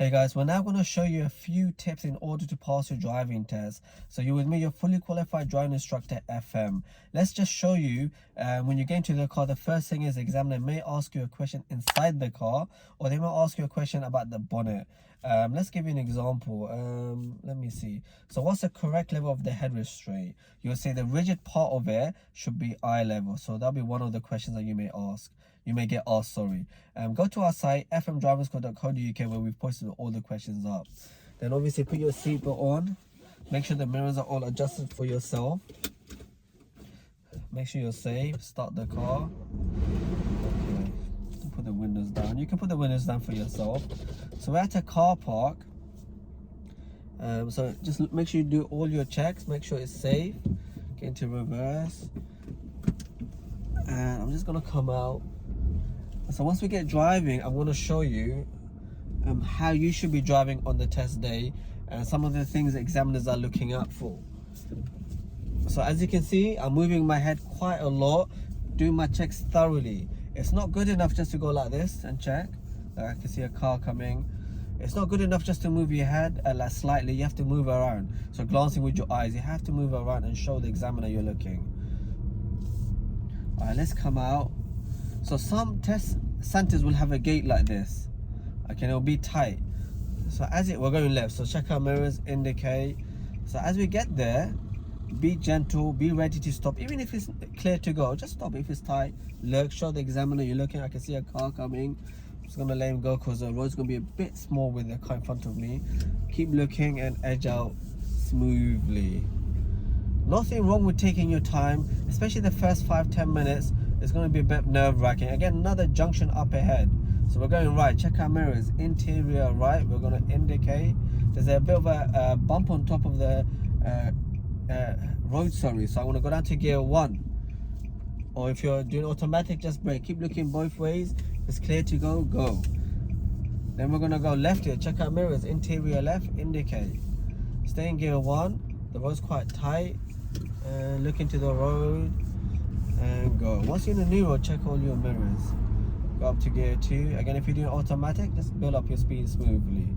Hey guys, we're now going to show you a few tips in order to pass your driving test. So you're with me, your fully qualified driving instructor, FM. Let's just show you when you get into the car, the first thing is the examiner may ask you a question inside the car, or they may ask you a question about the bonnet. Let's give you an example. Let me see. So what's the correct level of the head restraint? You'll say the rigid part of it should be eye level. So that'll be one of the questions that you may ask. You may get asked, sorry. Go to our site, fmdriverschool.co.uk, where we've posted all the questions up. Then obviously put your seatbelt on. Make sure the mirrors are all adjusted for yourself. Make sure you're safe. Start the car. Okay. Put the windows down. You can put the windows down for yourself. So we're at a car park. So just make sure you do all your checks. Make sure it's safe. Get into reverse. And I'm just going to come out. So once we get driving, I'm going to show you how you should be driving on the test day and some of the things examiners are looking out for. So as you can see, I'm moving my head quite a lot, doing my checks thoroughly. It's not good enough just to go like this and check. I can see a car coming. It's not good enough just to move your head like slightly. You have to move around. So glancing with your eyes, you have to move around and show the examiner you're looking. All right, let's come out. So some test centers will have a gate like this. Okay, it'll be tight. So we're going left. So check our mirrors, indicate. So as we get there, be gentle, be ready to stop. Even if it's clear to go, just stop. If it's tight, look, show the examiner you're looking. I can see a car coming. I'm just gonna let him go because the road's gonna be a bit small with the car in front of me. Keep looking and edge out smoothly. Nothing wrong with taking your time, especially the first 5-10 minutes. It's going to be a bit nerve-wracking. Again, another junction up ahead. So we're going right. Check our mirrors. Interior right. We're going to indicate. There's a bit of a bump on top of the road, sorry. So I want to go down to gear 1. Or if you're doing automatic, just brake. Keep looking both ways. If it's clear to go, go. Then we're going to go left here. Check our mirrors. Interior left, indicate. Stay in gear 1. The road's quite tight. Look into the road. And go. Once you're in the new road, check all your mirrors. Go up to gear 2. Again, if you're doing automatic, just build up your speed smoothly.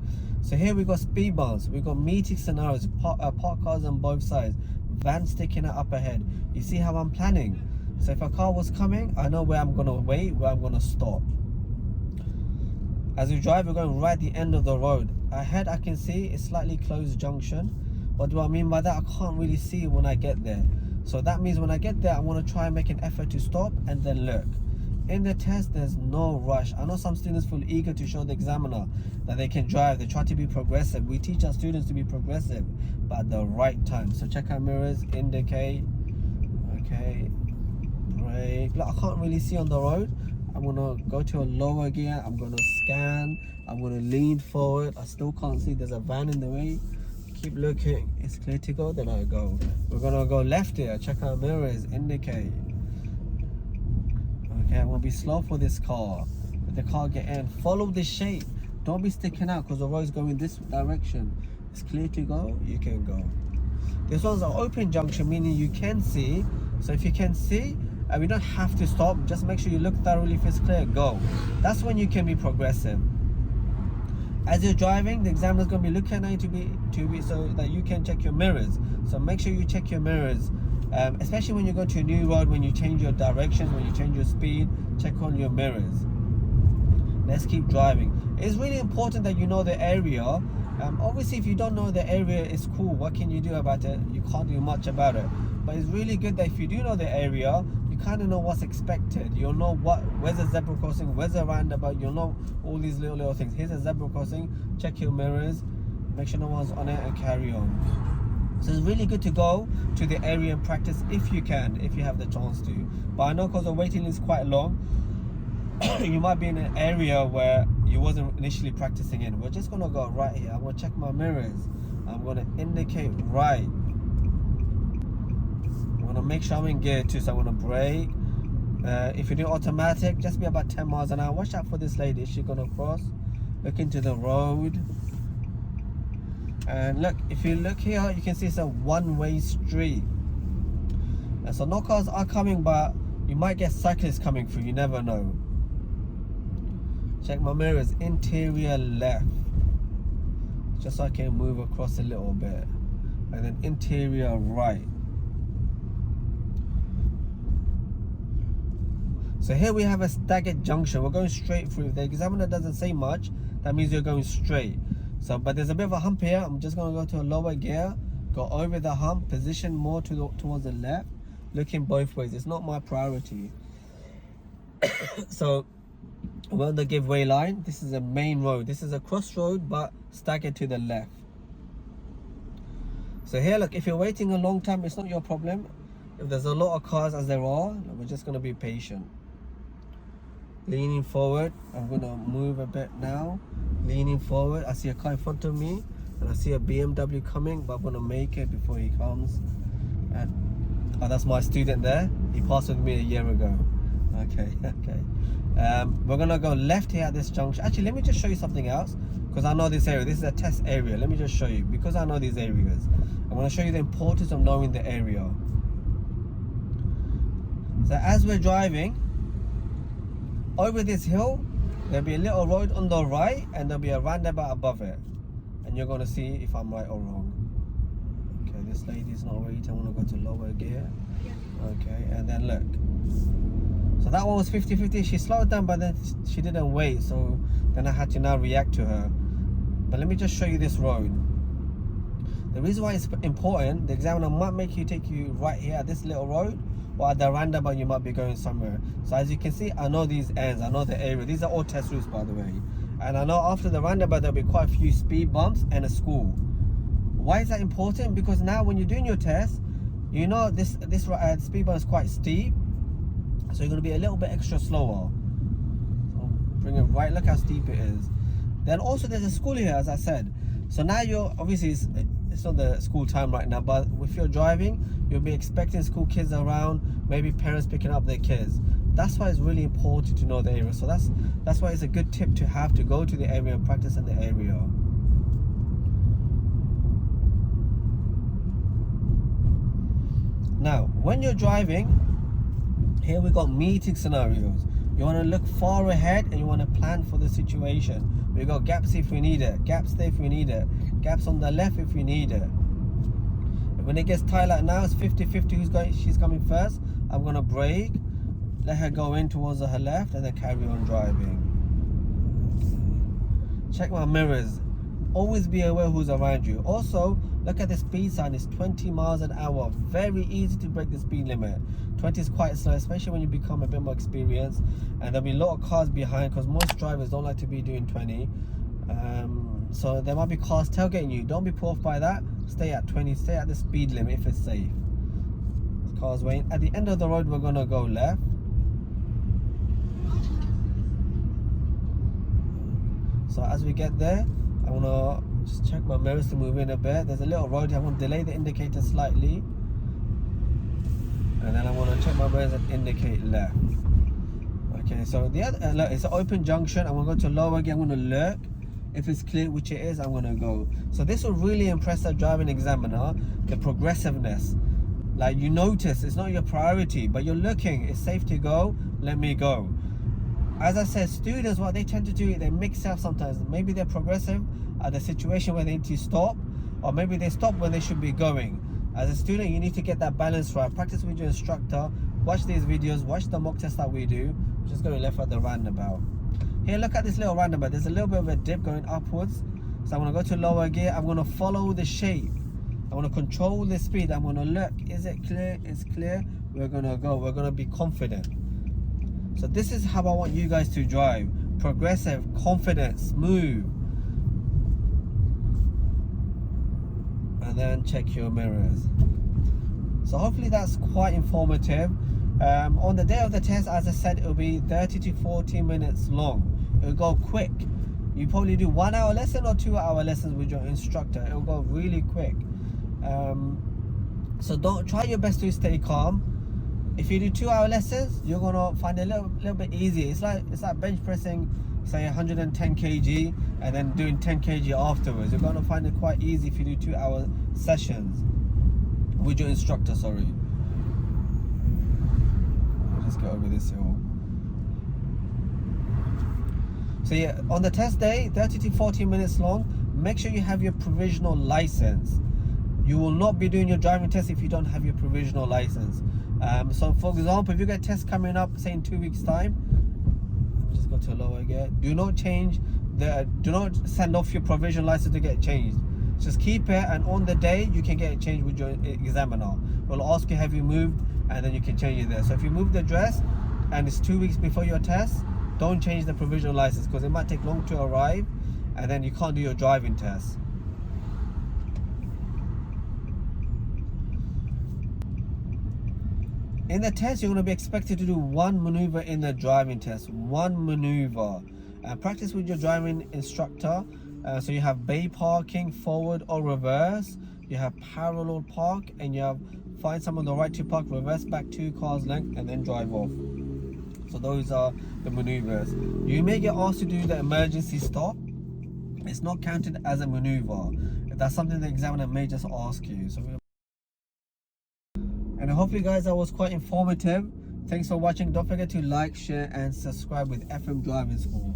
So here we got speed bumps. We got meeting scenarios, park cars on both sides, van sticking out up ahead. You see how I'm planning? So if a car was coming, I know where I'm gonna wait, where I'm gonna stop. As we drive, we're going right at the end of the road. Ahead, I can see it's slightly closed junction. What do I mean by that? I can't really see when I get there. So that means when I get there, I want to try and make an effort to stop and then look. In the test, there's no rush. I know some students feel eager to show the examiner that they can drive. They try to be progressive. We teach our students to be progressive, but at the right time. So check our mirrors, indicate. Okay, brake. Look, I can't really see on the road. I'm going to go to a lower gear. I'm going to scan. I'm going to lean forward. I still can't see. There's a van in the way. Keep looking. It's clear to go, then I go. We're gonna go left here. Check our mirrors, indicate. Okay, I'm gonna be slow for this car. Let the car get in. Follow the shape. Don't be sticking out because the road's going this direction. It's clear to go, you can go. This one's an open junction, meaning you can see. So if you can see, we don't have to stop. Just make sure you look thoroughly. If it's clear, go. That's when you can be progressive. As you're driving, the examiner's going to be looking at you to be so that you can check your mirrors. So make sure you check your mirrors, especially when you go to a new road, when you change your directions, when you change your speed, check on your mirrors. Let's keep driving. It's really important that you know the area. Obviously, if you don't know the area, it's cool. What can you do about it? You can't do much about it. But it's really good that if you do know the area, you kind of know what's expected. You'll know where's a zebra crossing, where's a roundabout. You'll know all these little things. Here's a zebra crossing. Check your mirrors. Make sure no one's on it and carry on. So it's really good to go to the area and practice if you can, if you have the chance to. But I know because the waiting list is quite long, you might be in an area where you wasn't initially practicing in. We're just gonna go right here. I'm gonna check my mirrors. I'm gonna indicate right. I'm gonna make sure I'm in gear 2, so I'm gonna brake. If you do automatic, just be about 10 miles an hour. Watch out for this lady. Is she gonna cross? Look into the road. And look, if you look here, you can see it's a one-way street. And so no cars are coming, but you might get cyclists coming through. You never know. Check my mirrors, interior left. just so I can move across a little bit. And then interior right. So here we have a staggered junction. We're going straight through. If the examiner doesn't say much, that means you're going straight. So, but there's a bit of a hump here. I'm just going to go to a lower gear, go over the hump, position more towards the left, looking both ways. It's not my priority. So we're on the giveaway line. This is a main road. This is a crossroad, but staggered to the left. So here, look, if you're waiting a long time, it's not your problem. If there's a lot of cars, as there are, we're just going to be patient. Leaning forward, I'm going to move a bit now. Leaning forward, I see a car in front of me, and I see a BMW coming, but I'm going to make it before he comes. And oh, that's my student there. He passed with me a year ago. Okay, okay. We're going to go left here at this junction. Actually, let me just show you something else, because I know this area. This is a test area. Let me just show you, because I know these areas. I want to show you the importance of knowing the area. So as we're driving over this hill, there'll be a little road on the right, and there'll be a roundabout above it, and you're going to see if I'm right or wrong. Okay, this lady's not waiting. I want to go to lower gear. Okay, and then look, so that one was 50-50. She slowed down, but then she didn't wait, so then I had to now react to her. But let me just show you this road. The reason why it's important, the examiner might make you take you right here at this little road, or at the roundabout you might be going somewhere. So as you can see, I know these ends, I know the area. These are all test routes, by the way. And I know after the roundabout there'll be quite a few speed bumps and a school. Why is that important? Because now when you're doing your test, you know this speed bump is quite steep, so you're going to be a little bit extra slower. So bring it right, look how steep it is. Then also there's a school here, as I said. So now you're, obviously it's not the school time right now, but if you're driving, you'll be expecting school kids around, maybe parents picking up their kids. That's why it's really important to know the area. So that's why it's a good tip to have to go to the area and practice in the area. Now, when you're driving, here we got meeting scenarios. You want to look far ahead and you want to plan for the situation. We got gaps if we need it, gaps there if we need it, gaps on the left if we need it. When it gets tight like now, it's 50-50 she's coming first. I'm going to brake, let her go in towards her left, and then carry on driving. Check my mirrors. Always be aware who's around you. Also, look at the speed sign. It's 20 miles an hour. Very easy to break the speed limit. 20 is quite slow, especially when you become a bit more experienced. And there'll be a lot of cars behind, because most drivers don't like to be doing 20. So there might be cars tailgating you. Don't be put off by that. Stay at 20. Stay at the speed limit if it's safe. Cars waiting. At the end of the road, we're going to go left. So as we get there, I want to just check my mirrors to move in a bit. There's a little road here. I want to delay the indicator slightly. And then I want to check my mirrors and indicate left. Okay, so the other, look, it's an open junction. I'm going to go to lower gear. I'm going to look. If it's clear, which it is, I'm going to go. So this will really impress the driving examiner, the progressiveness. Like, you notice, it's not your priority, but you're looking, it's safe to go, let me go. As I said, students, what they tend to do, they mix up sometimes. Maybe they're progressive at the situation where they need to stop, or maybe they stop when they should be going. As a student, you need to get that balance right. Practice with your instructor, watch these videos, watch the mock test that we do. Just going left at the roundabout. Here, look at this little roundabout. There's a little bit of a dip going upwards. So I'm going to go to lower gear. I'm going to follow the shape. I want to control the speed. I'm going to look. Is it clear? It's clear. We're going to go. We're going to be confident. So this is how I want you guys to drive. Progressive, confident, smooth. And then check your mirrors. So hopefully that's quite informative. On the day of the test, as I said, it will be 30 to 40 minutes long. It will go quick. You probably do 1 hour lesson or 2 hour lessons with your instructor. It will go really quick. So don't try your best to stay calm. If you do 2 hour lessons, you're gonna find it a little bit easier. It's like bench pressing, say 110 kg, and then doing 10 kg afterwards. You're gonna find it quite easy if you do 2 hour sessions with your instructor. Sorry. Let's get over this hill. So yeah, on the test day, 30 to 40 minutes long. make sure you have your provisional license. You will not be doing your driving test if you don't have your provisional license. So for example, if you get tests coming up, say in 2 weeks time, just go to lower again. Do not send off your provisional license to get changed. Just keep it, and on the day you can get it changed with your examiner. We'll ask you, have you moved, and then you can change it there. So if you move the address and it's 2 weeks before your test, don't change the provisional license, because it might take long to arrive and then you can't do your driving test. In the test, you're going to be expected to do one maneuver in the driving test. One maneuver. Practice with your driving instructor. So you have bay parking, forward or reverse. You have parallel park, and you have find someone on the right to park, reverse back 2 cars length, and then drive off. So those are the maneuvers. You may get asked to do the emergency stop. It's not counted as a maneuver. That's something the examiner may just ask you. And hopefully guys, that was quite informative. Thanks for watching. Don't forget to like, share and subscribe with FM Driving School.